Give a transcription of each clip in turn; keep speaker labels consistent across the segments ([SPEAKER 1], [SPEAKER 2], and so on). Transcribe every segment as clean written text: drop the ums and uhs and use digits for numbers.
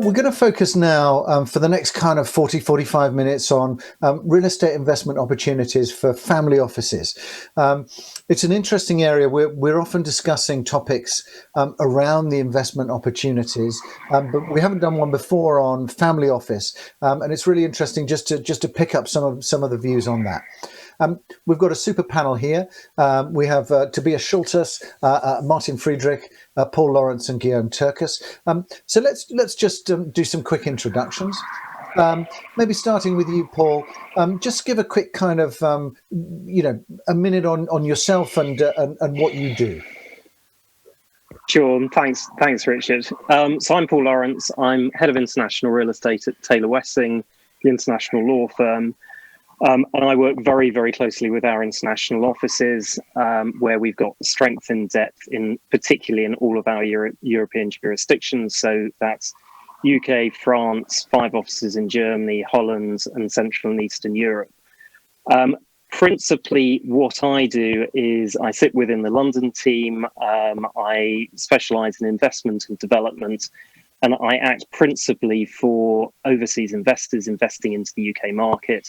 [SPEAKER 1] we're going to focus now for the next kind of 45 minutes on real estate investment opportunities for family offices. It's an interesting area. We're often discussing topics around the investment opportunities, but we haven't done one before on family office, and it's really interesting just to pick up some of the views on that. We've got a super panel here. We have Tobias Schulze, Martin Friedrich, Paul Lawrence, and Guillaume Turcas. So let's just do some quick introductions. Maybe starting with you, Paul. Just give a quick kind of a minute on yourself and what you do.
[SPEAKER 2] Sure. Thanks, Richard. So I'm Paul Lawrence. I'm head of international real estate at Taylor Wessing, the international law firm. And I work very, very closely with our international offices, where we've got strength and depth particularly in all of our European jurisdictions. So that's UK, France, 5 offices in Germany, Holland, and Central and Eastern Europe. Principally, what I do is I sit within the London team. I specialise in investment and development, and I act principally for overseas investors investing into the UK market.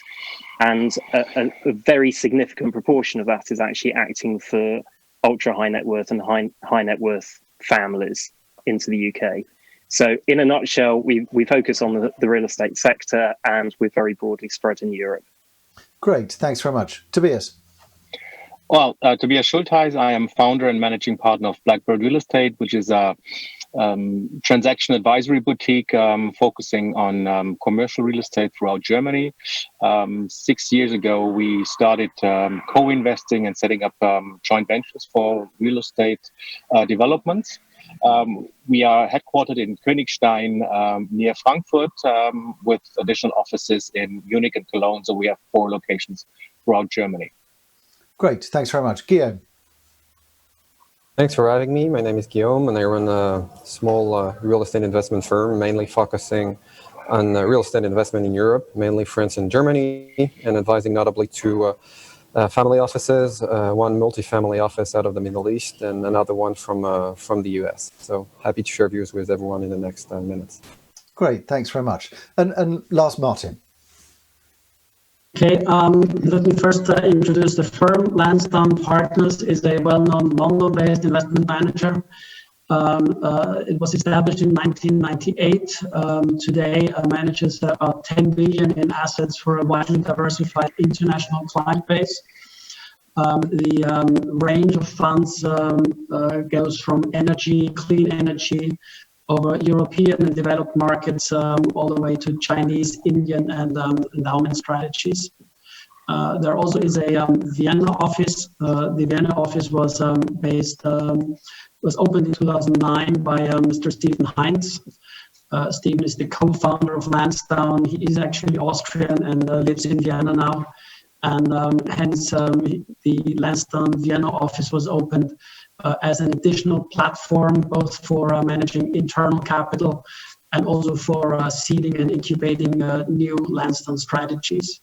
[SPEAKER 2] And a very significant proportion of that is actually acting for ultra high net worth and high net worth families into the UK. So in a nutshell, we focus on the real estate sector, and we're very broadly spread in Europe.
[SPEAKER 1] Great, thanks very much. Tobias.
[SPEAKER 3] Well, Tobias Schultheiß, I am founder and managing partner of Blackbird Real Estate, which is a transaction advisory boutique focusing on commercial real estate throughout Germany. 6 years ago, we started co-investing and setting up joint ventures for real estate developments. We are headquartered in Königstein near Frankfurt with additional offices in Munich and Cologne. So we have 4 locations throughout Germany.
[SPEAKER 1] Great, thanks very much. Guillaume.
[SPEAKER 4] Thanks for having me. My name is Guillaume, and I run a small real estate investment firm, mainly focusing on real estate investment in Europe, mainly France and Germany, and advising notably to family offices, one multifamily office out of the Middle East, and another one from the US. So happy to share views with everyone in the next minutes.
[SPEAKER 1] Great, thanks very much. And last, Martin.
[SPEAKER 5] Okay, let me first introduce the firm. Lansdowne Partners is a well-known London-based investment manager. It was established in 1998. Today manages about 10 billion in assets for a widely diversified international client base. The range of funds goes from energy, clean energy, over European and developed markets, all the way to Chinese, Indian, and endowment strategies. There also is a Vienna office. The Vienna office was opened in 2009 by Mr. Stephen Heinz. Stephen is the co-founder of Lansdowne. He is actually Austrian and lives in Vienna now. And hence the Lansdowne Vienna office was opened as an additional platform, both for managing internal capital and also for seeding and incubating new Lansdowne strategies.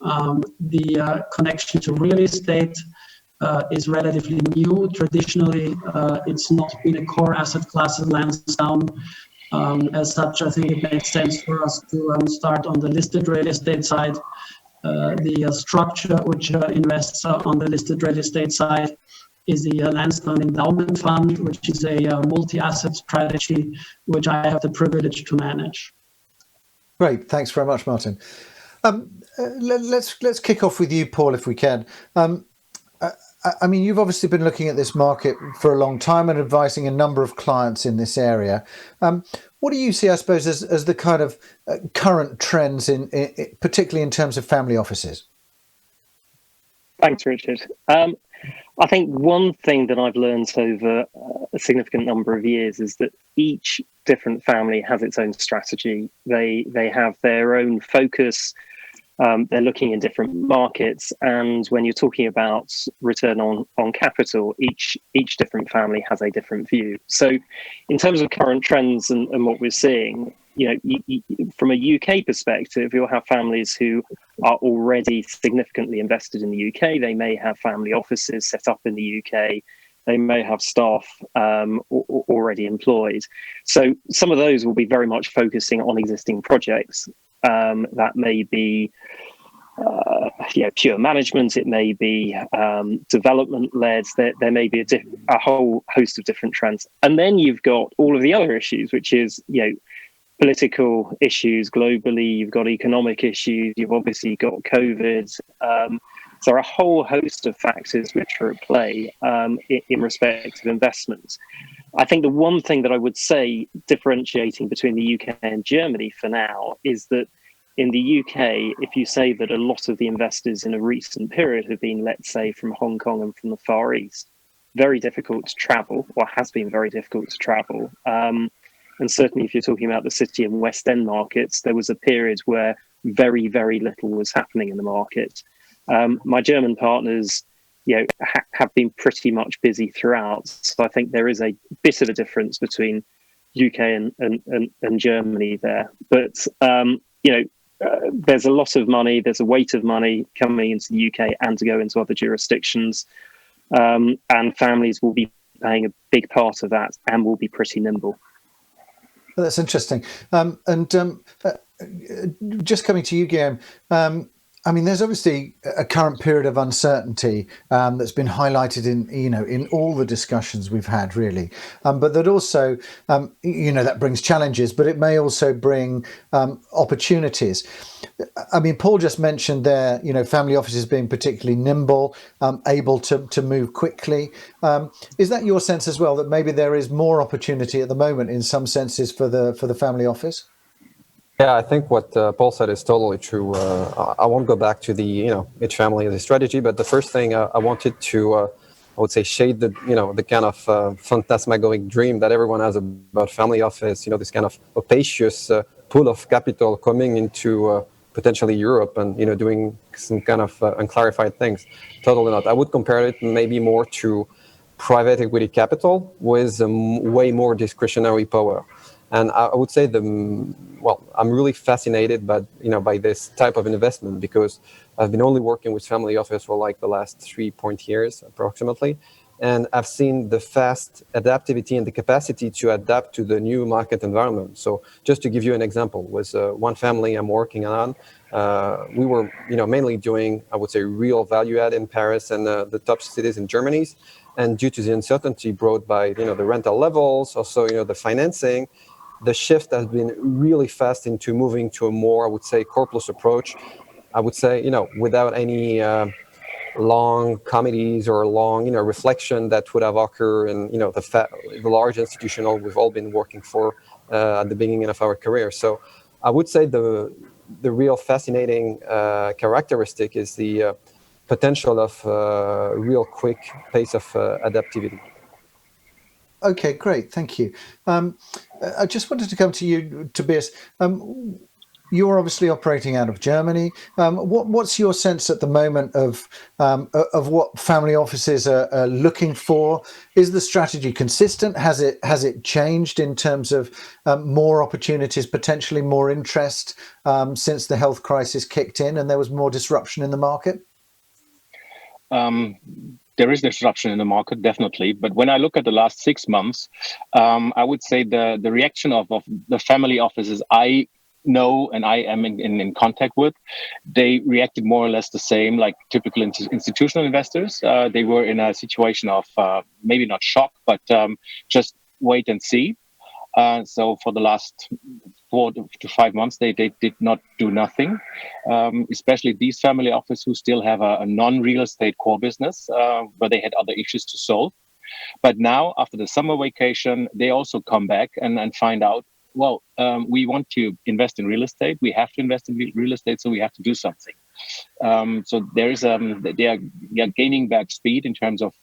[SPEAKER 5] The connection to real estate is relatively new. Traditionally, it's not been a core asset class in Lansdowne. As such, I think it makes sense for us to start on the listed real estate side. The structure which invests on the listed real estate side is the Lansdowne Endowment Fund, which is a multi-asset strategy, which I have the privilege to manage.
[SPEAKER 1] Great, thanks very much, Martin. Let's kick off with you, Paul, if we can. I mean, you've obviously been looking at this market for a long time and advising a number of clients in this area. What do you see, I suppose, as the kind of current trends, particularly in terms of family offices?
[SPEAKER 2] Thanks, Richard. I think one thing that I've learned over a significant number of years is that each different family has its own strategy. They have their own focus. They're looking in different markets, and when you're talking about return on capital, each different family has a different view. So in terms of current trends and what we're seeing, from a UK perspective, you'll have families who are already significantly invested in the UK. They may have family offices set up in the UK. They may have staff already employed. So some of those will be very much focusing on existing projects. That may be pure management, it may be development-led, there may be a whole host of different trends. And then you've got all of the other issues, which is, political issues globally, you've got economic issues, you've obviously got COVID. So there are a whole host of factors which are at play in respect of investments. I think the one thing that I would say differentiating between the UK and Germany for now is that in the UK, if you say that a lot of the investors in a recent period have been, let's say, from Hong Kong and from the Far East, very difficult to travel, or has been very difficult to travel. And certainly if you're talking about the City and West End markets, there was a period where very, very little was happening in the market. My German partners, have been pretty much busy throughout. So I think there is a bit of a difference between UK and Germany there. But, there's a lot of money, there's a weight of money coming into the UK and to go into other jurisdictions. And families will be paying a big part of that and will be pretty nimble.
[SPEAKER 1] Well, that's interesting. Just coming to you, Guillaume, there's obviously a current period of uncertainty that's been highlighted in all the discussions we've had, really. But that also, that brings challenges, but it may also bring opportunities. Paul just mentioned there, family offices being particularly nimble, able to move quickly. Is that your sense as well, that maybe there is more opportunity at the moment in some senses for the family office?
[SPEAKER 4] Yeah, I think what Paul said is totally true. I won't go back to the, each family as a strategy, but the first thing I wanted to, I would say, shade the, the kind of phantasmagoric dream that everyone has about family office, this kind of opacious pool of capital coming into potentially Europe and, doing some kind of unclarified things. Totally not. I would compare it maybe more to private equity capital with way more discretionary power. And I would say I'm really fascinated by this type of investment because I've been only working with family office for like the last 3 years approximately. And I've seen the fast adaptivity and the capacity to adapt to the new market environment. So just to give you an example, with one family I'm working on, we were mainly doing, I would say, real value add in Paris and the top cities in Germany. And due to the uncertainty brought by the rental levels, also the financing, the shift has been really fast into moving to a more, I would say, core plus approach. I would say, without any long committees or long, reflection that would have occurred in, the large institutional we've all been working for at the beginning of our career. So I would say the real fascinating characteristic is the potential of real quick pace of adaptivity.
[SPEAKER 1] Okay, great. Thank you. I just wanted to come to you, Tobias. You're obviously operating out of Germany. What's your sense at the moment of what family offices are looking for? Is the strategy consistent? Has it changed in terms of more opportunities, potentially more interest since the health crisis kicked in and there was more disruption in the market?
[SPEAKER 3] There is disruption in the market, definitely. But when I look at the last 6 months, I would say the reaction of the family offices I know and I am in contact with, they reacted more or less the same like typical institutional investors. They were in a situation of maybe not shock, but just wait and see. So for the last 4 to 5 months, they did not do nothing, especially these family offices who still have a non-real estate core business, but they had other issues to solve. But now, after the summer vacation, they also come back and find out, well, we want to invest in real estate. We have to invest in real estate, so we have to do something. So there is they are gaining back speed in terms of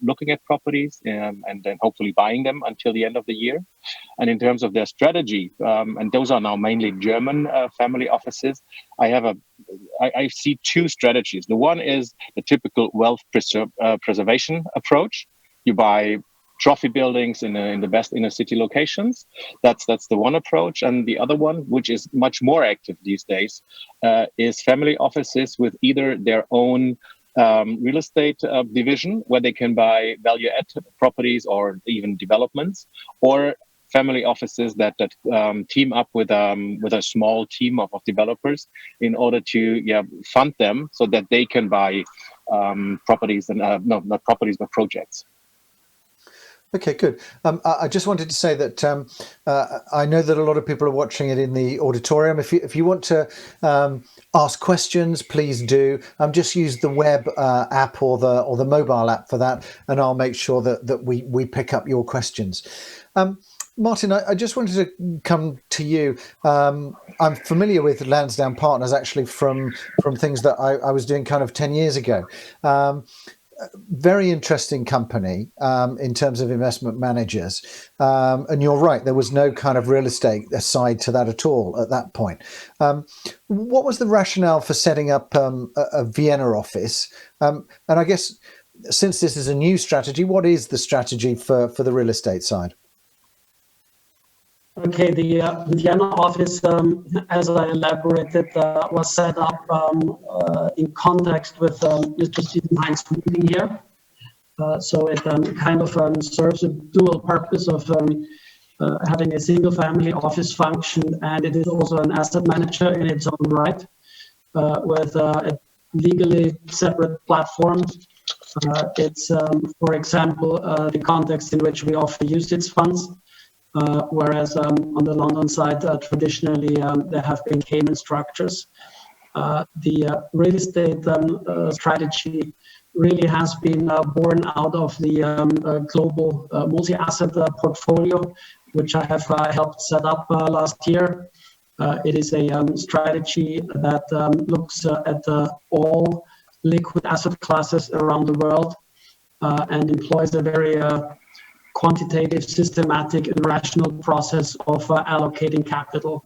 [SPEAKER 3] looking at properties and then hopefully buying them until the end of the year. And in terms of their strategy, and those are now mainly German family offices, I see 2 strategies. The one is the typical wealth preservation approach. You buy trophy buildings in the best inner city locations. That's the one approach. And the other one, which is much more active these days, is family offices with either their own real estate division where they can buy value add properties or even developments, or family offices that team up with a small team of developers in order to fund them so that they can buy properties and not properties but projects.
[SPEAKER 1] Okay, good. I just wanted to say that I know that a lot of people are watching it in the auditorium. If you want to ask questions, please do. Just use the web app or the mobile app for that, and I'll make sure that we pick up your questions. Martin, I just wanted to come to you. I'm familiar with Lansdowne Partners actually from things that I was doing kind of 10 years ago. Very interesting company in terms of investment managers. And you're right, there was no kind of real estate aside to that at all at that point. What was the rationale for setting up a Vienna office? And I guess since this is a new strategy, what is the strategy for the real estate side?
[SPEAKER 5] Okay, the Vienna office, as I elaborated, was set up in context with Mr. Stephen Heinz moving here. So it kind of serves a dual purpose of having a single family office function, and it is also an asset manager in its own right, with a legally separate platform. It's, for example, the context in which we offer UCITS funds. Whereas on the London side, traditionally there have been Cayman structures. The real estate strategy really has been born out of the global multi-asset portfolio, which I have helped set up last year. It is a strategy that looks at all liquid asset classes around the world and employs a very quantitative, systematic, and rational process of allocating capital.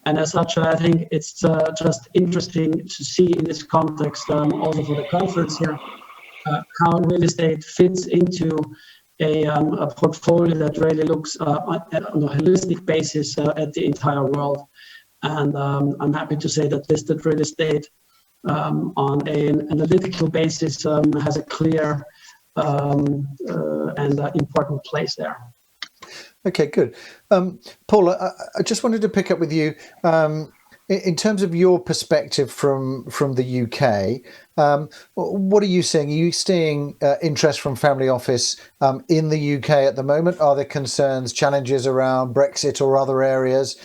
[SPEAKER 5] And as such, I think it's just interesting to see in this context, also for the conference here, how real estate fits into a portfolio that really looks on a holistic basis at the entire world. And I'm happy to say that listed real estate on an analytical basis has a clear and important place there.
[SPEAKER 1] Okay, good. Paul, I just wanted to pick up with you in terms of your perspective from the UK. What are you seeing? Are you seeing interest from family office in the UK at the moment? Are there concerns, challenges around Brexit or other areas?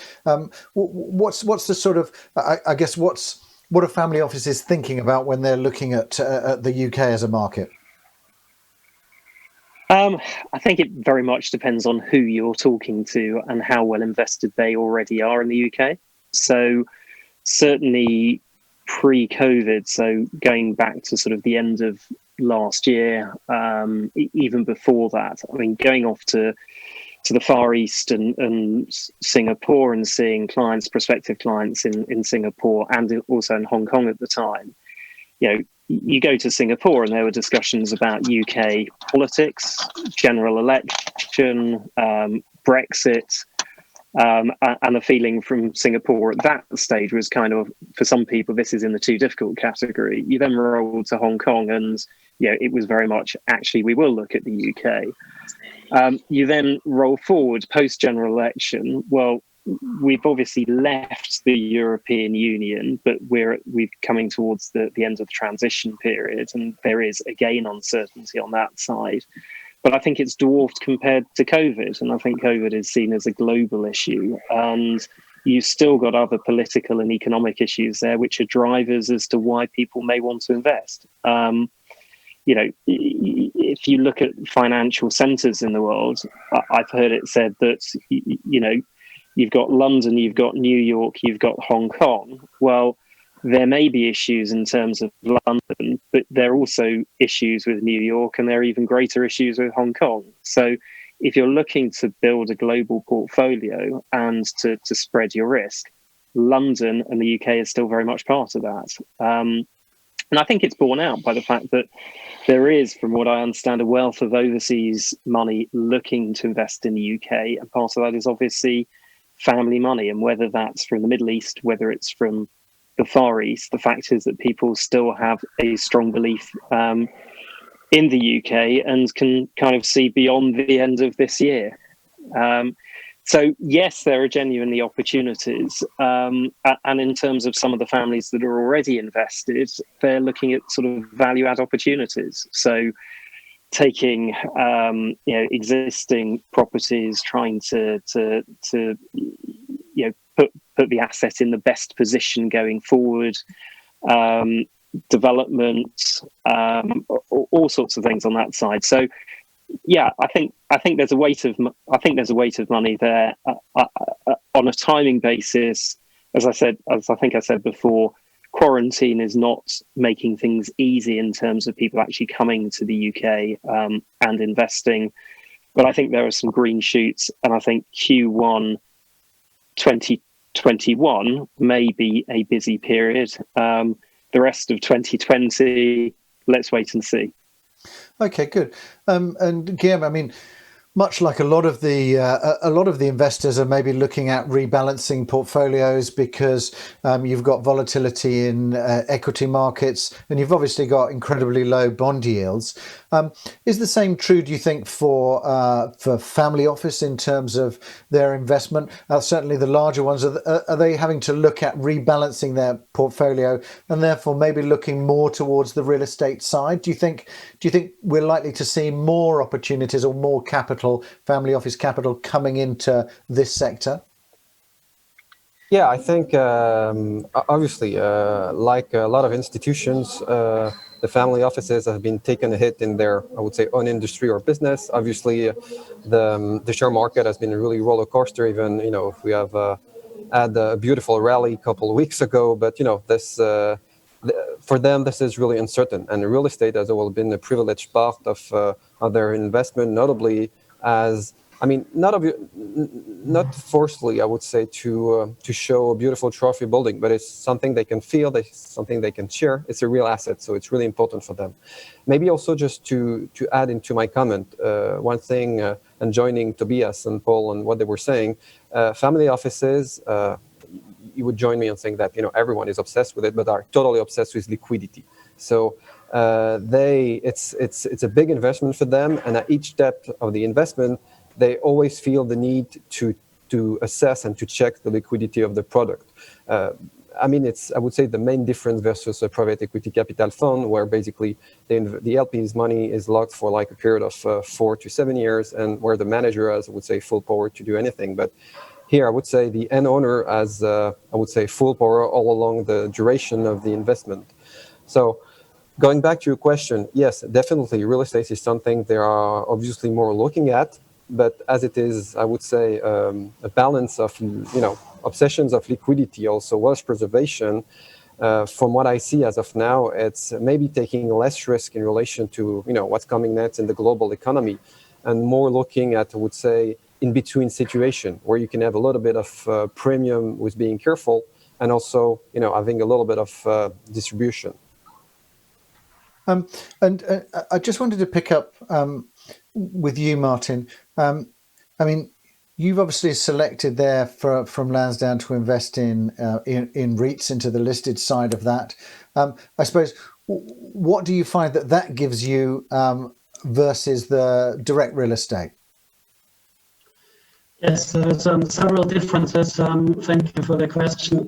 [SPEAKER 1] What's the sort of, I guess, what are family offices thinking about when they're looking at the UK as a market?
[SPEAKER 2] I think it very much depends on who you're talking to and how well invested they already are in the UK. So certainly pre-COVID, so going back to sort of the end of last year, even before that, I mean, going off to the Far East and Singapore and seeing clients, prospective clients in Singapore and also in Hong Kong at the time, you go to Singapore and there were discussions about UK politics, general election, Brexit, and the feeling from Singapore at that stage was kind of, for some people, this is in the too difficult category. You then roll to Hong Kong and it was very much, actually, we will look at the UK. You then roll forward post-general election. Well, we've obviously left the European Union, but we're coming towards the end of the transition period, and there is again uncertainty on that side. But I think it's dwarfed compared to COVID, and I think COVID is seen as a global issue, and you've still got other political and economic issues there, which are drivers as to why people may want to invest. If you look at financial centres in the world, I've heard it said that you've got London, you've got New York, you've got Hong Kong. Well, there may be issues in terms of London, but there are also issues with New York, and there are even greater issues with Hong Kong. So if you're looking to build a global portfolio and to spread your risk, London and the UK is still very much part of that. And I think it's borne out by the fact that there is, from what I understand, a wealth of overseas money looking to invest in the UK. And part of that is obviously family money, and whether that's from the Middle East, whether it's from the Far East, the fact is that people still have a strong belief in the UK and can kind of see beyond the end of this year. So yes, there are genuinely opportunities, and in terms of some of the families that are already invested, they're looking at sort of value add opportunities. So taking existing properties, trying to put the asset in the best position going forward, development, all sorts of things on that side. So yeah, I think there's a weight of money there on a timing basis. As I think I said before, quarantine is not making things easy in terms of people actually coming to the UK and investing. But I think there are some green shoots, and I think Q1 2021 may be a busy period. The rest of 2020, let's wait and see.
[SPEAKER 1] Okay, good. And Guillaume, I mean, much like a lot of the investors are maybe looking at rebalancing portfolios because you've got volatility in equity markets, and you've obviously got incredibly low bond yields. Is the same true, do you think, for family office in terms of their investment? Certainly, the larger ones, are they having to look at rebalancing their portfolio and therefore maybe looking more towards the real estate side? Do you think we're likely to see more opportunities or more capital, family office capital, coming into this sector?
[SPEAKER 4] Yeah, I think obviously, like a lot of institutions, the family offices have been taken a hit in their, I would say, own industry or business. Obviously, the share market has been a really roller coaster. Even if we have had a beautiful rally a couple of weeks ago, but this. For them, this is really uncertain, and real estate has always been a privileged part of their investment, notably as, I mean, not forcefully, I would say, to show a beautiful trophy building, but it's something they can feel, something they can share. It's a real asset, so it's really important for them. Maybe also just to add into my comment, one thing, and joining Tobias and Paul and what they were saying, family offices. You would join me in saying that everyone is obsessed with it, but are totally obsessed with liquidity. So it's a big investment for them, and at each step of the investment, they always feel the need to assess and to check the liquidity of the product. I mean, I would say the main difference versus a private equity capital fund, where basically the LP's money is locked for like a period of 4 to 7 years, and where the manager has, I would say, full power to do anything. But here, I would say the end owner has, I would say, full power all along the duration of the investment. So going back to your question, yes, definitely real estate is something they are obviously more looking at, but as it is, I would say, a balance of, obsessions of liquidity, also wealth preservation. From what I see as of now, it's maybe taking less risk in relation to, what's coming next in the global economy, and more looking at, I would say, in between situation where you can have a little bit of premium with being careful, and also, having a little bit of distribution.
[SPEAKER 1] And I just wanted to pick up with you, Martin. I mean, you've obviously selected there from Lansdowne to invest in REITs, into the listed side of that. I suppose, what do you find that gives you versus the direct real estate?
[SPEAKER 5] Yes, there's several differences. Thank you for the question.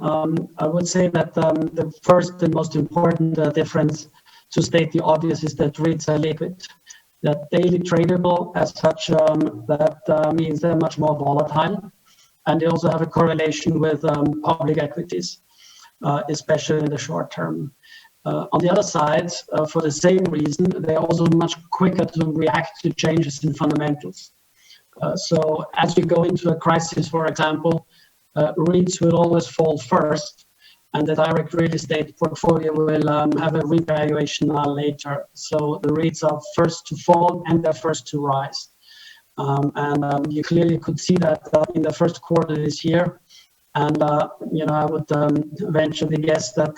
[SPEAKER 5] I would say that the first and most important difference, to state the obvious, is that REITs are liquid. They're daily tradable. As such, that means they're much more volatile. And they also have a correlation with public equities, especially in the short term. On the other side, for the same reason, they're also much quicker to react to changes in fundamentals. So as we go into a crisis, for example, REITs will always fall first, and the direct real estate portfolio will have a revaluation later. So the REITs are first to fall and they're first to rise. And you clearly could see that in the first quarter this year. And, I would eventually guess that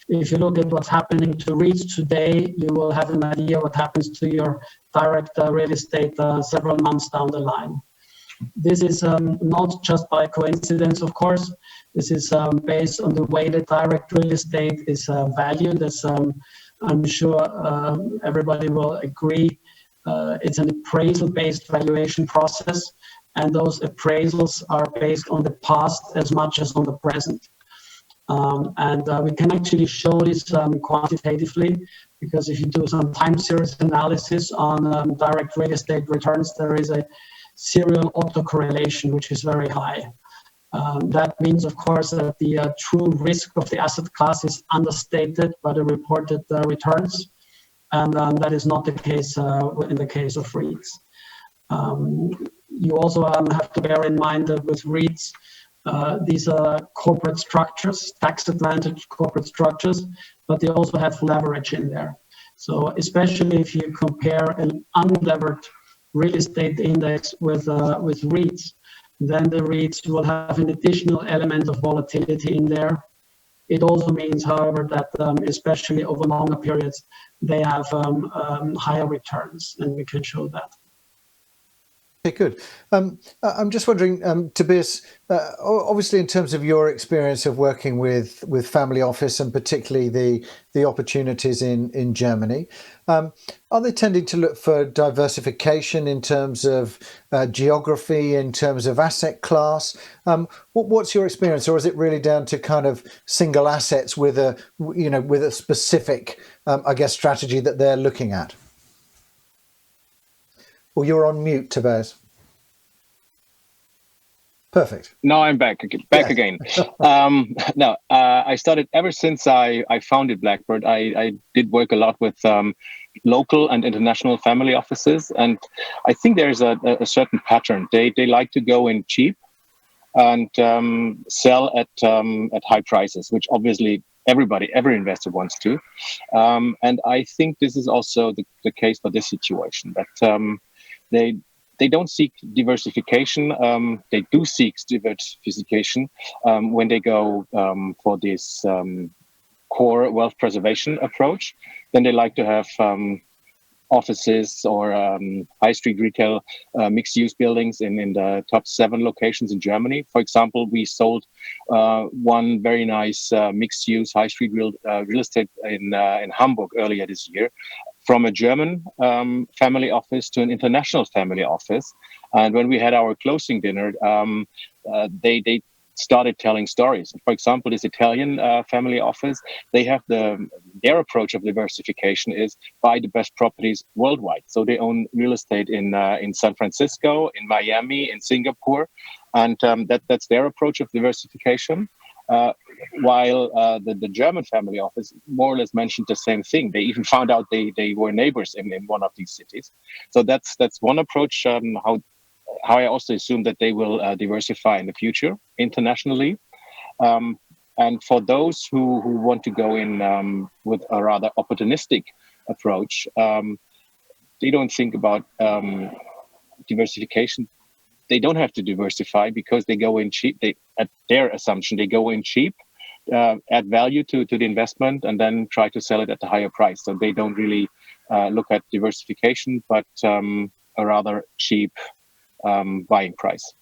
[SPEAKER 5] if you look at what's happening to REITs today, you will have an idea what happens to your direct real estate several months down the line. This is not just by coincidence, of course. This is based on the way that direct real estate is valued, as I'm sure everybody will agree. It's an appraisal-based valuation process, and those appraisals are based on the past as much as on the present. We can actually show this quantitatively, because if you do some time series analysis on direct real estate returns, there is a serial autocorrelation, which is very high. That means, of course, that the true risk of the asset class is understated by the reported returns, and that is not the case in the case of REITs. You also have to bear in mind that with REITs, these are corporate structures, tax-advantaged corporate structures, but they also have leverage in there. So especially if you compare an unlevered real estate index with REITs, then the REITs will have an additional element of volatility in there. It also means, however, that especially over longer periods, they have higher returns, and we can show that.
[SPEAKER 1] Okay, good. I'm just wondering, Tobias, obviously in terms of your experience of working with family office and particularly the opportunities in Germany, are they tending to look for diversification in terms of geography, in terms of asset class? What's your experience, or is it really down to kind of single assets with a specific, I guess, strategy that they're looking at? Well, you're on mute, Tobias. Perfect.
[SPEAKER 3] No, I'm back again. No, I started ever since I founded Blackbird. I did work a lot with local and international family offices, and I think there's a certain pattern. They like to go in cheap and sell at high prices, which obviously every investor wants to. And I think this is also the case for this situation, that they don't seek diversification. They do seek diversification when they go for this core wealth preservation approach. Then they like to have offices or high street retail mixed-use buildings in the top 7 locations in Germany. For example, we sold one very nice mixed-use high street real estate in Hamburg earlier this year, from a German family office to an international family office. And when we had our closing dinner, they started telling stories. For example, this Italian family office, they have their approach of diversification is buy the best properties worldwide. So they own real estate in San Francisco, in Miami, in Singapore, and that's their approach of diversification. While the German family office more or less mentioned the same thing. They even found out they were neighbors in one of these cities. So that's one approach, how I also assume that they will diversify in the future internationally. And for those who want to go in with a rather opportunistic approach, they don't think about diversification. They don't have to diversify because they go in cheap. At their assumption, they go in cheap, add value to the investment, and then try to sell it at a higher price. So they don't really look at diversification, but a rather cheap buying price.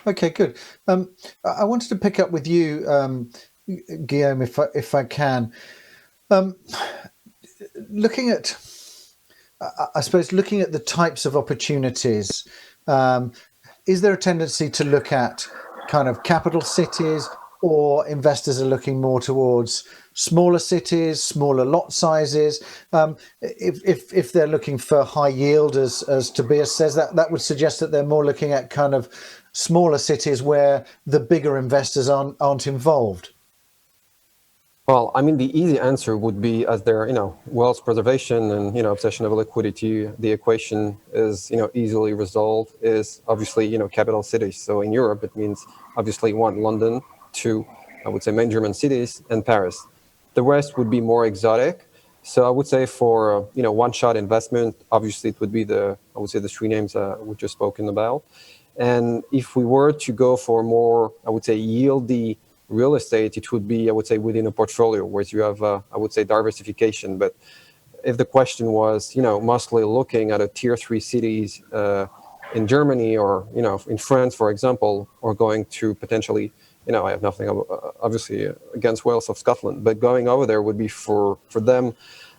[SPEAKER 1] Okay, good. I wanted to pick up with you, Guillaume, if I can. Looking at the types of opportunities, is there a tendency to look at kind of capital cities, or investors are looking more towards smaller cities, smaller lot sizes? If they're looking for high yield, as Tobias says, that would suggest that they're more looking at kind of smaller cities where the bigger investors aren't involved.
[SPEAKER 4] Well, I mean, the easy answer would be, as their, wealth preservation and, obsession of liquidity, the equation is, easily resolved, is obviously, capital cities. So in Europe, it means obviously 1, London, 2, I would say main German cities, and Paris. The rest would be more exotic. So I would say for, one-shot investment, obviously it would be the 3 names we just spoken about. And if we were to go for more, I would say, yieldy real estate, it would be, I would say, within a portfolio where you have, I would say, diversification. But if the question was, mostly looking at a tier 3 cities in Germany or, in France, for example, or going to potentially, I have nothing obviously against Wales of Scotland, but going over there would be for them,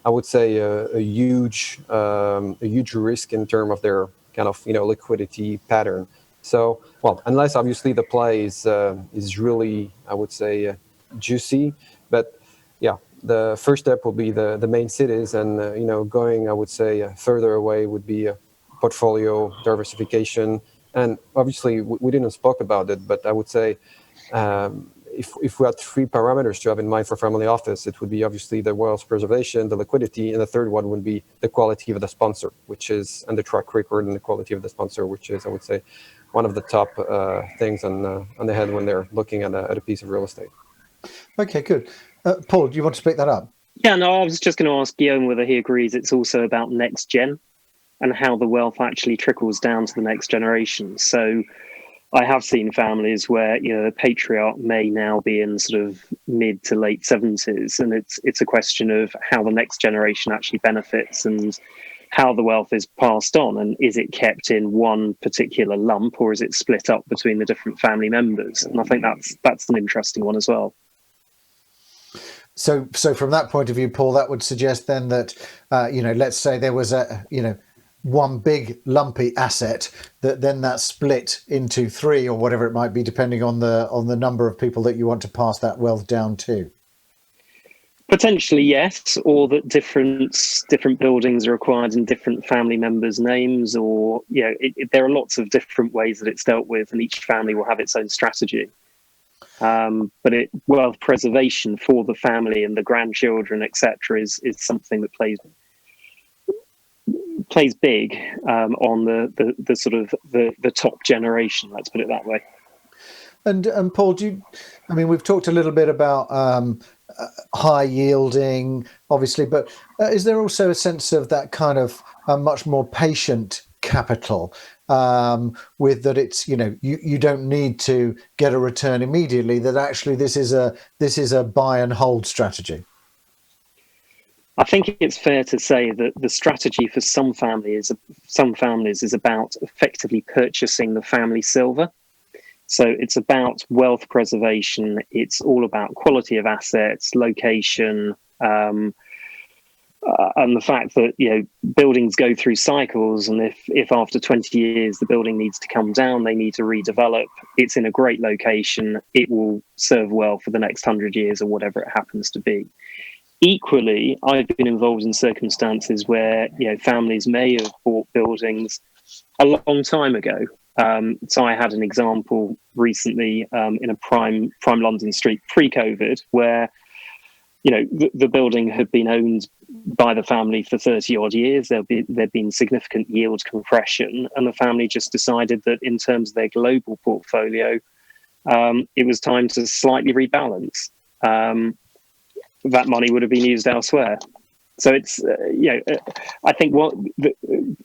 [SPEAKER 4] I would say a huge risk in terms of their kind of, liquidity pattern. So, well, unless obviously the play is really, I would say, juicy, but yeah, the first step will be the main cities, and going, I would say, further away would be portfolio diversification. And obviously, we didn't spoke about it, but I would say if we had 3 parameters to have in mind for family office, it would be obviously the wealth preservation, the liquidity, and the third one would be the quality of the sponsor, and the track record and the quality of the sponsor, which is, I would say, one of the top things on the head when they're looking at a piece of real estate.
[SPEAKER 1] Okay, good. Paul, do you want to pick that up?
[SPEAKER 2] Yeah, no, I was just going to ask Guillaume whether he agrees it's also about next gen and how the wealth actually trickles down to the next generation. So I have seen families where, the patriarch may now be in sort of mid to late 70s, and it's a question of how the next generation actually benefits and how the wealth is passed on, and is it kept in one particular lump, or is it split up between the different family members? And I think that's an interesting one as well.
[SPEAKER 1] So from that point of view, Paul, that would suggest then that, let's say there was one big lumpy asset that's split into 3 or whatever it might be, depending on the number of people that you want to pass that wealth down to.
[SPEAKER 2] Potentially, yes, or that different buildings are acquired in different family members' names, or there are lots of different ways that it's dealt with, and each family will have its own strategy. But wealth preservation for the family and the grandchildren, etc., is something that plays big on the sort of the top generation. Let's put it that way.
[SPEAKER 1] And Paul, we've talked a little bit about high yielding, obviously, but is there also a sense of that kind of much more patient capital, with that it's you don't need to get a return immediately, that actually this is a buy and hold strategy?
[SPEAKER 2] I think it's fair to say that the strategy for some families is about effectively purchasing the family silver. So it's about wealth preservation. It's all about quality of assets, location, and the fact that buildings go through cycles, and if after 20 years the building needs to come down, they need to redevelop. It's in a great location. It will serve well for the next 100 years or whatever it happens to be. Equally, I've been involved in circumstances where families may have bought buildings a long time ago. So I had an example recently in a prime London street pre-COVID, where the building had been owned by the family for 30 odd years. There'd been significant yield compression, and the family just decided that in terms of their global portfolio, it was time to slightly rebalance. That money would have been used elsewhere. So it's, I think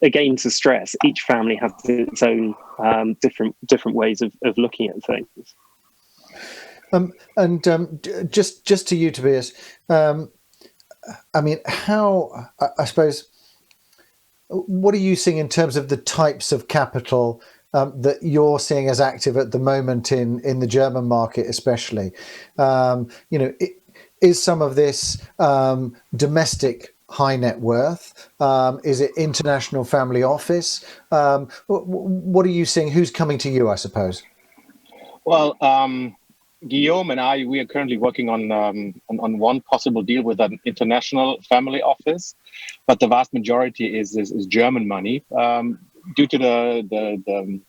[SPEAKER 2] again, to stress, each family has its own different ways of looking at things. Just to you, Tobias, how, I suppose, what are you seeing in terms of the types of capital that you're seeing as active at the moment in the German market, especially? Is some of this domestic high net worth? Is it international family office? What are you seeing? Who's coming to you, I suppose?
[SPEAKER 3] Well, Guillaume and we are currently working on one possible deal with an international family office, but the vast majority is German money due to the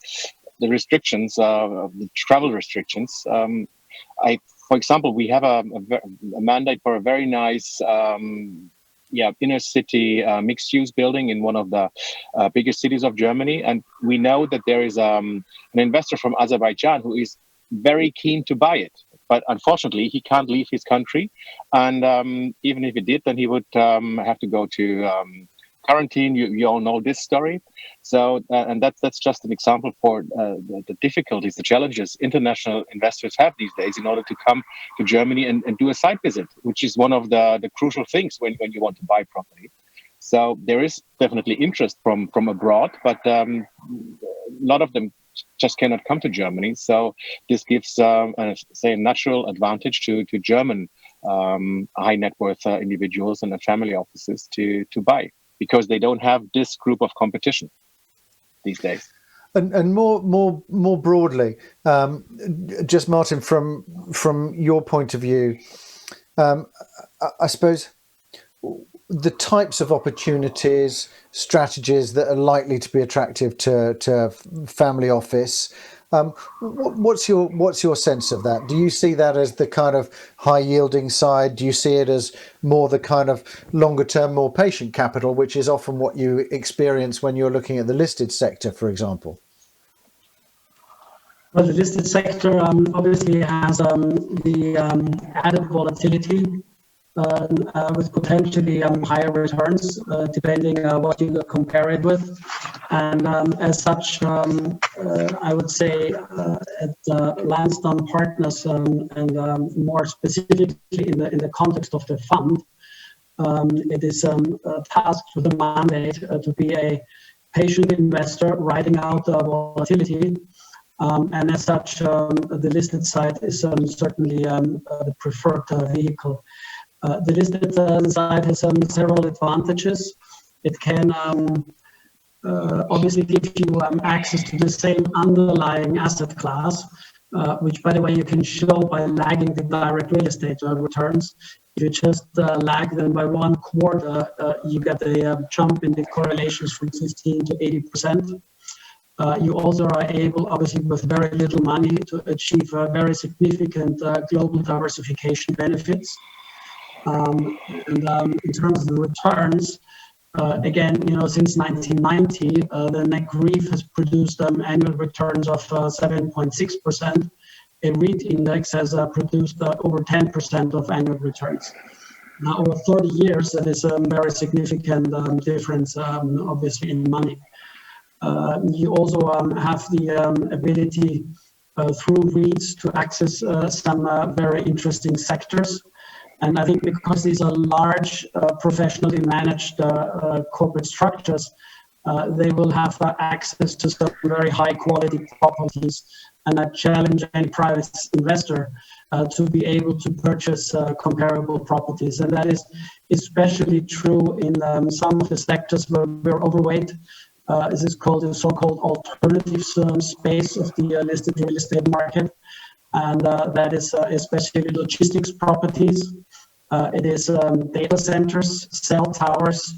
[SPEAKER 3] restrictions, the travel restrictions. For example, we have a mandate for a very nice inner city mixed-use building in one of the biggest cities of Germany. And we know that there is an investor from Azerbaijan who is very keen to buy it. But unfortunately, he can't leave his country. And even if he did, then he would have to go to quarantine. You all know this story. So, and that's just an example for the difficulties, the challenges international investors have these days in order to come to Germany and do a site visit, which is one of the crucial things when you want to buy property. So there is definitely interest from abroad, but lot of them just cannot come to Germany. So this gives, a natural advantage to German high net worth individuals and family offices to buy, because they don't have this group of competition these days.
[SPEAKER 1] And more broadly, just Martin, from your point of view, I suppose the types of opportunities, strategies that are likely to be attractive to family office. What's your sense of that? Do you see that as the kind of high yielding side? Do you see it as more the kind of longer term, more patient capital, which is often what you experience when you're looking at the listed sector, for example?
[SPEAKER 5] Well, the listed sector obviously has the added volatility with potentially higher returns, depending what you compare it with. And as such, I would say at Lansdowne Partners and more specifically in the context of the fund, it is tasked with a mandate to be a patient investor riding out volatility. And as such, the listed side is certainly the preferred vehicle. The listed side has several advantages. It can obviously give you access to the same underlying asset class, which, by the way, you can show by lagging the direct real estate returns. If you just lag them by 1/4, you get a jump in the correlations from 15 to 80%. You also are able, obviously, with very little money to achieve very significant global diversification benefits. And in terms of the returns, again, since 1990, the net REIT has produced annual returns of 7.6%. A REIT index has produced over 10% of annual returns. Now, over 30 years, that is a very significant difference, obviously, in money. You also have the ability through REITs to access some very interesting sectors. And I think because these are large, professionally managed corporate structures, they will have access to some very high quality properties. And I challenge any private investor to be able to purchase comparable properties. And that is especially true in some of the sectors where we're overweight. This is called the so-called alternatives space of the listed real estate market. And that is especially logistics properties. It is data centers, cell towers.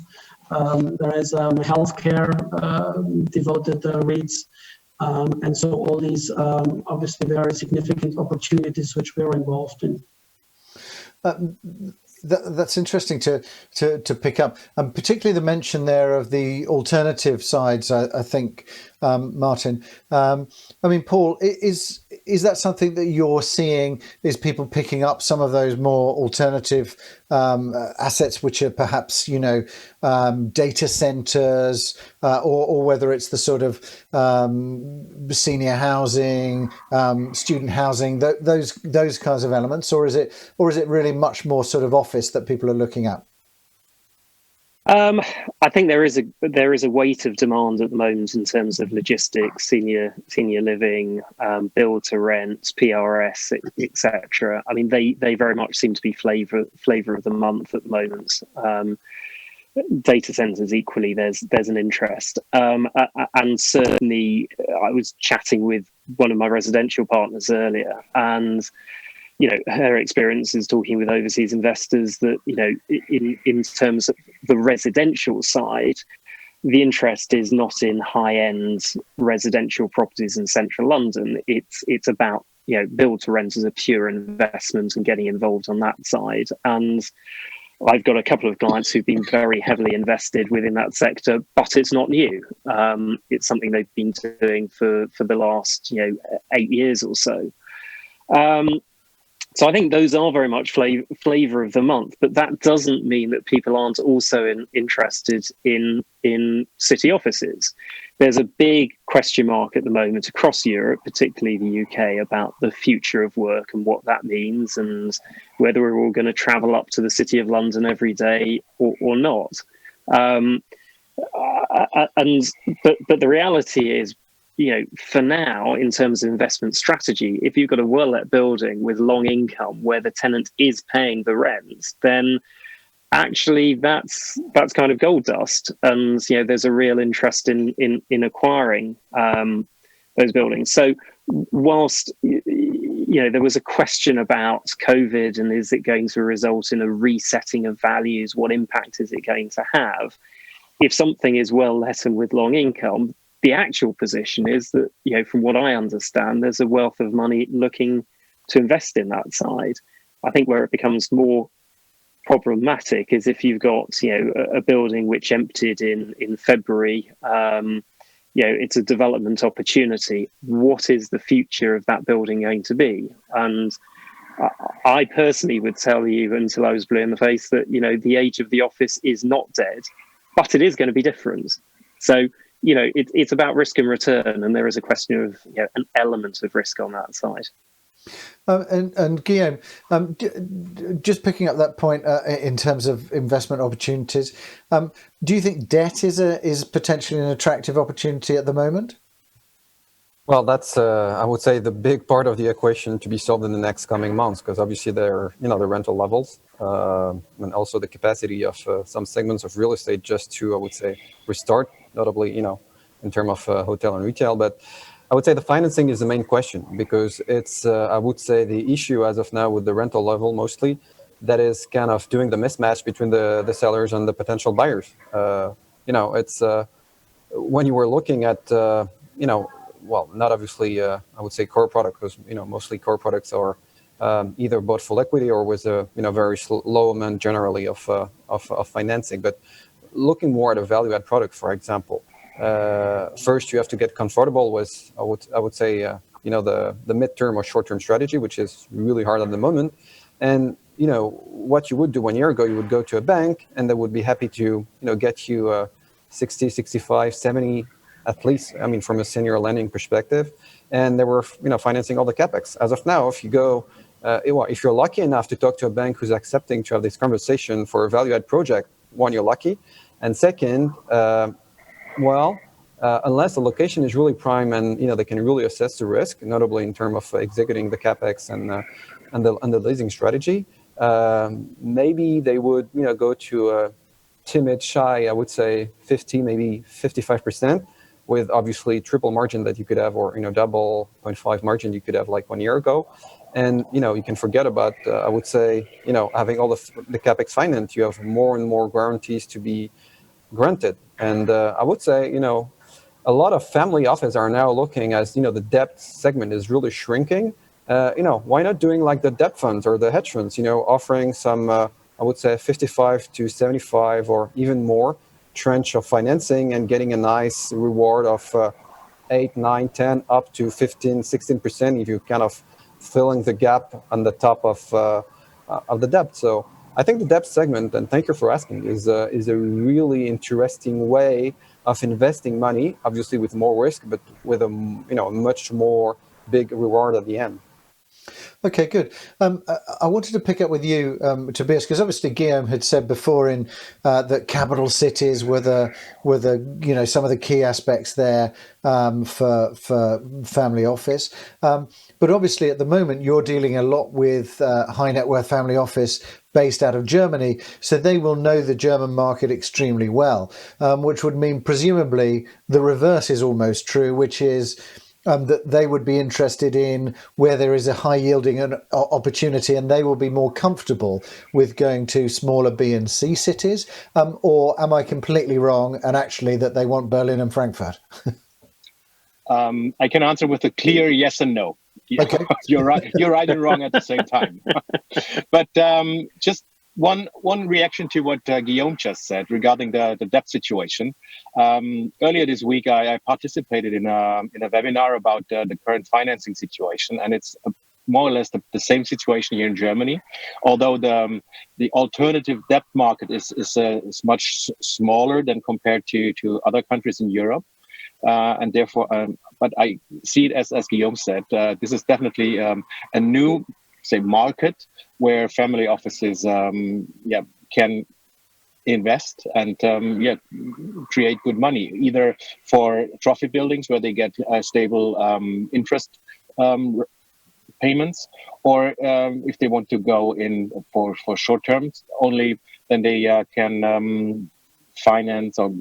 [SPEAKER 5] There is healthcare devoted REITs. And so all these obviously very significant opportunities which we're involved in.
[SPEAKER 1] That's interesting to pick up, and particularly the mention there of the alternative sides. I think, Martin. I mean, Paul, is that something that you're seeing? Is people picking up some of those more alternative assets, which are perhaps data centers, or whether it's the sort of senior housing, student housing, those kinds of elements, or is it really much more sort of office that people are looking at?
[SPEAKER 2] I think there is a weight of demand at the moment in terms of logistics, senior living, build to rent, PRS, etc. I mean, they very much seem to be flavour of the month at the moment. Data centers equally, there's an interest, and certainly I was chatting with one of my residential partners earlier, and her experience is talking with overseas investors that, in terms of the residential side, the interest is not in high-end residential properties in central London. It's about, build to rent as a pure investment and getting involved on that side. And I've got a couple of clients who've been very heavily invested within that sector, but it's not new. It's something they've been doing for the last, 8 years or so. So I think those are very much flavour of the month, but that doesn't mean that people aren't also interested in city offices. There's a big question mark at the moment across Europe, particularly the UK, about the future of work and what that means, and whether we're all going to travel up to the City of London every day or not. But the reality is, for now, in terms of investment strategy, if you've got a well-let building with long income where the tenant is paying the rent, then actually that's kind of gold dust. And there's a real interest in acquiring those buildings. So whilst there was a question about COVID and is it going to result in a resetting of values, what impact is it going to have? If something is well let and with long income, the actual position is that, from what I understand, there's a wealth of money looking to invest in that side. I think where it becomes more problematic is if you've got, a building which emptied in February, it's a development opportunity. What is the future of that building going to be? And I personally would tell you until I was blue in the face that, the age of the office is not dead, but it is going to be different. So, it's about risk and return, and there is a question of an element of risk on that side.
[SPEAKER 1] And Guillaume, just picking up that point in terms of investment opportunities, do you think debt is potentially an attractive opportunity at the moment?
[SPEAKER 4] Well, that's I would say the big part of the equation to be solved in the next coming months, because obviously there are the rental levels and also the capacity of some segments of real estate just to, I would say, restart, notably in terms of hotel and retail. But I would say the financing is the main question, because it's I would say the issue as of now with the rental level mostly that is kind of doing the mismatch between the sellers and the potential buyers. It's when you were looking at well, not obviously, I would say core product, because mostly core products are either bought full equity or with a very low amount generally of financing. But looking more at a value-add product, for example, first you have to get comfortable with I would say the midterm or short-term strategy, which is really hard at the moment. And what you would do 1 year ago, you would go to a bank and they would be happy to get you 60, 65, 70. At least, I mean, from a senior lending perspective, and they were, financing all the capex. As of now, if you go, if you're lucky enough to talk to a bank who's accepting to have this conversation for a value-add project, one, you're lucky, and second, unless the location is really prime and they can really assess the risk, notably in terms of executing the capex and the leasing strategy, maybe they would, go to a timid, shy, I would say 50, maybe 55%. With obviously triple margin that you could have, or double 0.5 margin you could have like 1 year ago, and you can forget about I would say having all the capex finance. You have more and more guarantees to be granted, and I would say a lot of family offices are now looking as the debt segment is really shrinking. Why not doing like the debt funds or the hedge funds? Offering some I would say 55 to 75 or even more tranche of financing and getting a nice reward of 8, 9, 10, up to 15, 16% if you kind of filling the gap on the top of the debt. So I think the debt segment, and thank you for asking, is a really interesting way of investing money, obviously with more risk, but with a much more big reward at the end.
[SPEAKER 1] Okay, good. I wanted to pick up with you, Tobias, because obviously Guillaume had said before that capital cities were the some of the key aspects there for family office. But obviously at the moment you're dealing a lot with high net worth family office based out of Germany, so they will know the German market extremely well, which would mean presumably the reverse is almost true, which is that they would be interested in where there is a high yielding opportunity, and they will be more comfortable with going to smaller B and C cities. Or am I completely wrong, and actually that they want Berlin and Frankfurt?
[SPEAKER 3] I can answer with a clear yes and no.
[SPEAKER 1] Okay.
[SPEAKER 3] You're right and wrong at the same time. But just one reaction to what Guillaume just said regarding the debt situation. Earlier this week, I participated in a webinar about the current financing situation, and it's more or less the same situation here in Germany. Although the alternative debt market is much smaller than compared to other countries in Europe, and therefore, but I see it as Guillaume said, this is definitely a new market where family offices can invest and create good money, either for trophy buildings where they get stable interest payments, or if they want to go in for short terms only, then they can finance or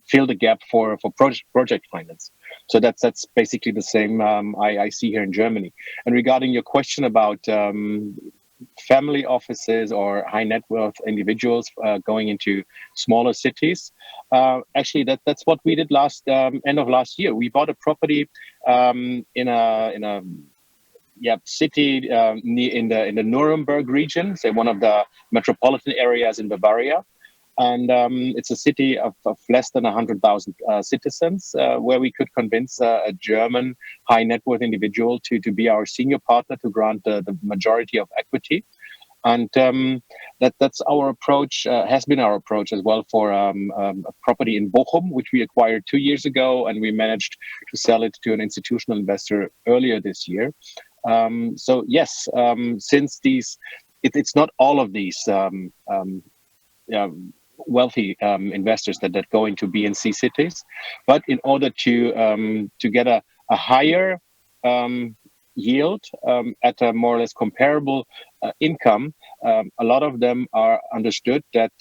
[SPEAKER 3] fill the gap for project finance. So that's basically the same I see here in Germany. And regarding your question about family offices or high net worth individuals going into smaller cities, actually that's what we did end of last year. We bought a property in a city in the Nuremberg region, say one of the metropolitan areas in Bavaria. And it's a city of less than 100,000 citizens, where we could convince a German high net worth individual to be our senior partner to grant the majority of equity. And that's our approach, has been our approach as well for a property in Bochum, which we acquired 2 years ago, and we managed to sell it to an institutional investor earlier this year. So yes, since it's not all of these wealthy investors that go into B and C cities, but in order to get a higher yield at a more or less comparable income, a lot of them are understood that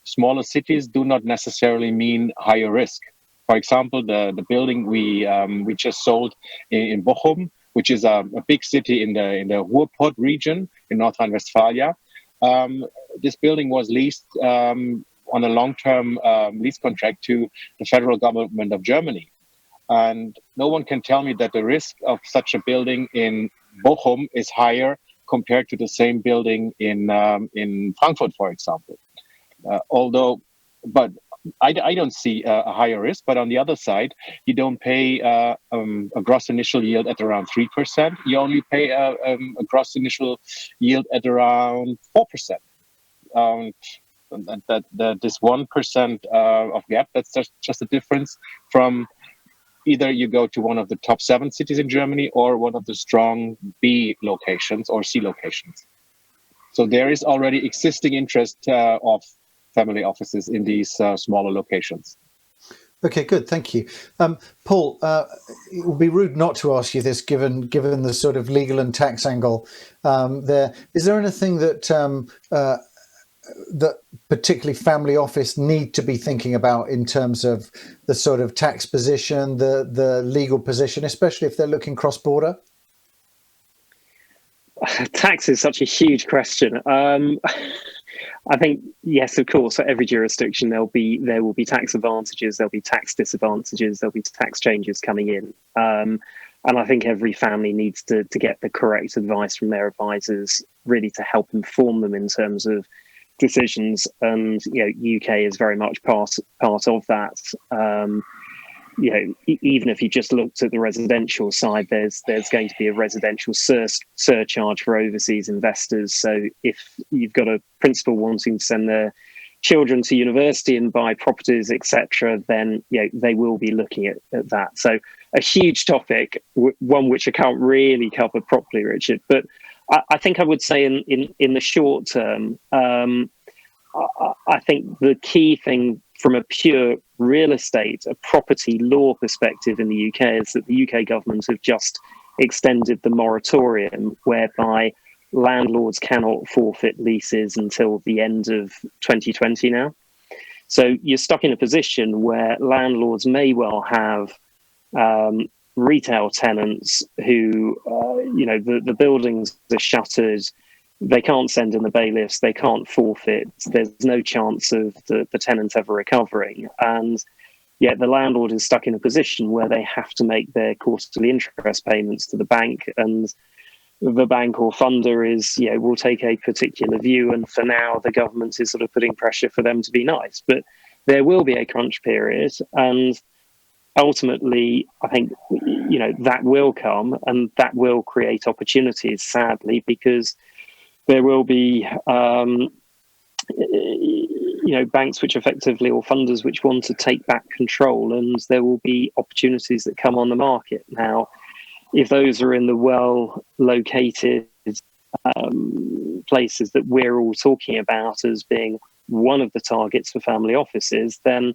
[SPEAKER 3] smaller cities do not necessarily mean higher risk. For example, the building we just sold in Bochum, which is a big city in the Ruhrpott region in North Rhine-Westphalia. This building was leased on a long-term lease contract to the federal government of Germany. And no one can tell me that the risk of such a building in Bochum is higher compared to the same building in Frankfurt, for example. But I don't see a higher risk. But on the other side, you don't pay a gross initial yield at around 3%. You only pay a gross initial yield at around 4%. This 1% of gap, that's just a difference from either you go to one of the top 7 cities in Germany or one of the strong B locations or C locations. So there is already existing interest of family offices in these smaller locations.
[SPEAKER 1] Okay, good. Thank you. Paul, it would be rude not to ask you this, given the sort of legal and tax angle there. Is there anything that that particularly family office need to be thinking about in terms of the sort of tax position, the legal position, especially if they're looking cross-border?
[SPEAKER 2] Tax is such a huge question. I think, yes, of course, for every jurisdiction, there will be tax advantages, there'll be tax disadvantages, there'll be tax changes coming in. And I think every family needs to get the correct advice from their advisors, really to help inform them in terms of decisions. And, UK is very much part of that. Even if you just looked at the residential side, there's going to be a residential surcharge for overseas investors. So if you've got a principal wanting to send their children to university and buy properties, etc., then they will be looking at that. So a huge topic, one which I can't really cover properly, Richard. But I think I would say in the short term, I think the key thing from a pure real estate, a property law perspective in the UK is that the UK government have just extended the moratorium whereby landlords cannot forfeit leases until the end of 2020 now. So you're stuck in a position where landlords may well have retail tenants who, the buildings are shuttered, they can't send in the bailiffs, they can't forfeit, there's no chance of the tenant ever recovering. And yet the landlord is stuck in a position where they have to make their quarterly interest payments to the bank, and the bank or funder will take a particular view. And for now, the government is sort of putting pressure for them to be nice. But there will be a crunch period, and ultimately, I think, that will come, and that will create opportunities, sadly, because there will be, banks which effectively, or funders which want to take back control, and there will be opportunities that come on the market. Now, if those are in the well-located places that we're all talking about as being one of the targets for family offices, then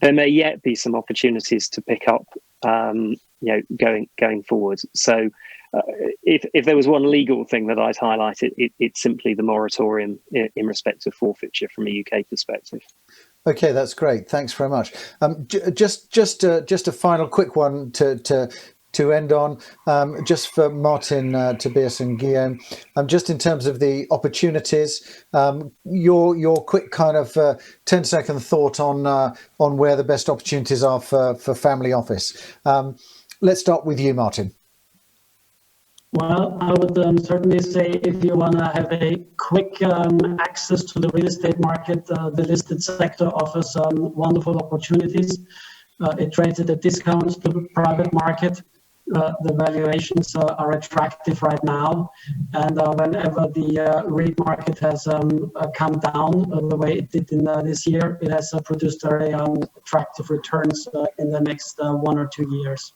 [SPEAKER 2] there may yet be some opportunities to pick up, going forward. So if there was one legal thing that I'd highlight, it's simply the moratorium in respect of forfeiture from a UK perspective.
[SPEAKER 1] Okay, that's great. Thanks very much. Just a final quick one to end on, just for Martin, Tobias, and Guillaume. Just in terms of the opportunities, your quick kind of 10-second thought on where the best opportunities are for family office. Let's start with you, Martin.
[SPEAKER 5] Well, I would certainly say if you want to have a quick access to the real estate market, the listed sector offers wonderful opportunities. It trades at a discount to the private market. The valuations are attractive right now, and whenever the REIT market has come down the way it did in this year, it has produced very attractive returns in the next 1 or 2 years.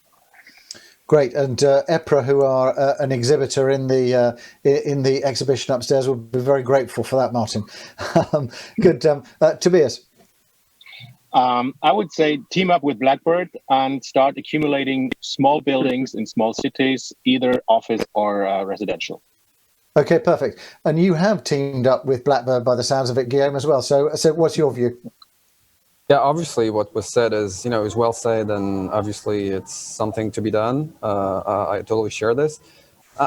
[SPEAKER 1] Great, and EPRA, who are an exhibitor in the exhibition upstairs, will be very grateful for that, Martin. Good, Tobias.
[SPEAKER 3] I would say team up with Blackbird and start accumulating small buildings in small cities, either office or residential.
[SPEAKER 1] Okay, perfect. And you have teamed up with Blackbird by the sounds of it, Guillaume, as well. So what's your view?
[SPEAKER 4] Yeah, obviously what was said is well said, and obviously it's something to be done. I totally share this.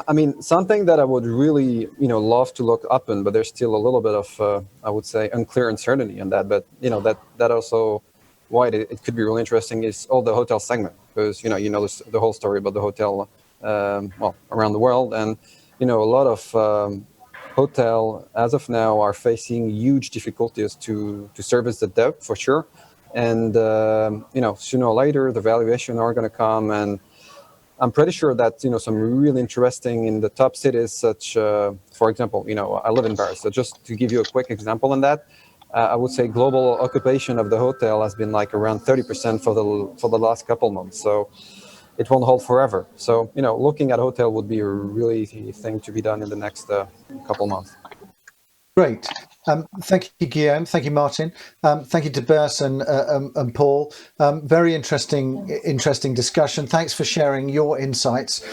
[SPEAKER 4] I mean, something that I would really, love to look up in, but there's still a little bit of, I would say, unclear uncertainty in that. But, that also, why it could be really interesting is all the hotel segment, because, the whole story about the hotel, around the world. And, a lot of hotel, as of now, are facing huge difficulties to service the debt, for sure. And, sooner or later, the valuation are going to come, and I'm pretty sure that, some really interesting in the top cities, such, for example, I live in Paris. So just to give you a quick example on that, I would say global occupation of the hotel has been like around 30% for the last couple months. So it won't hold forever. So, looking at a hotel would be a really thing to be done in the next couple months.
[SPEAKER 1] Great. Thank you, Guillaume. Thank you, Martin. Thank you, Tobias and Paul. Very interesting discussion. Thanks for sharing your insights.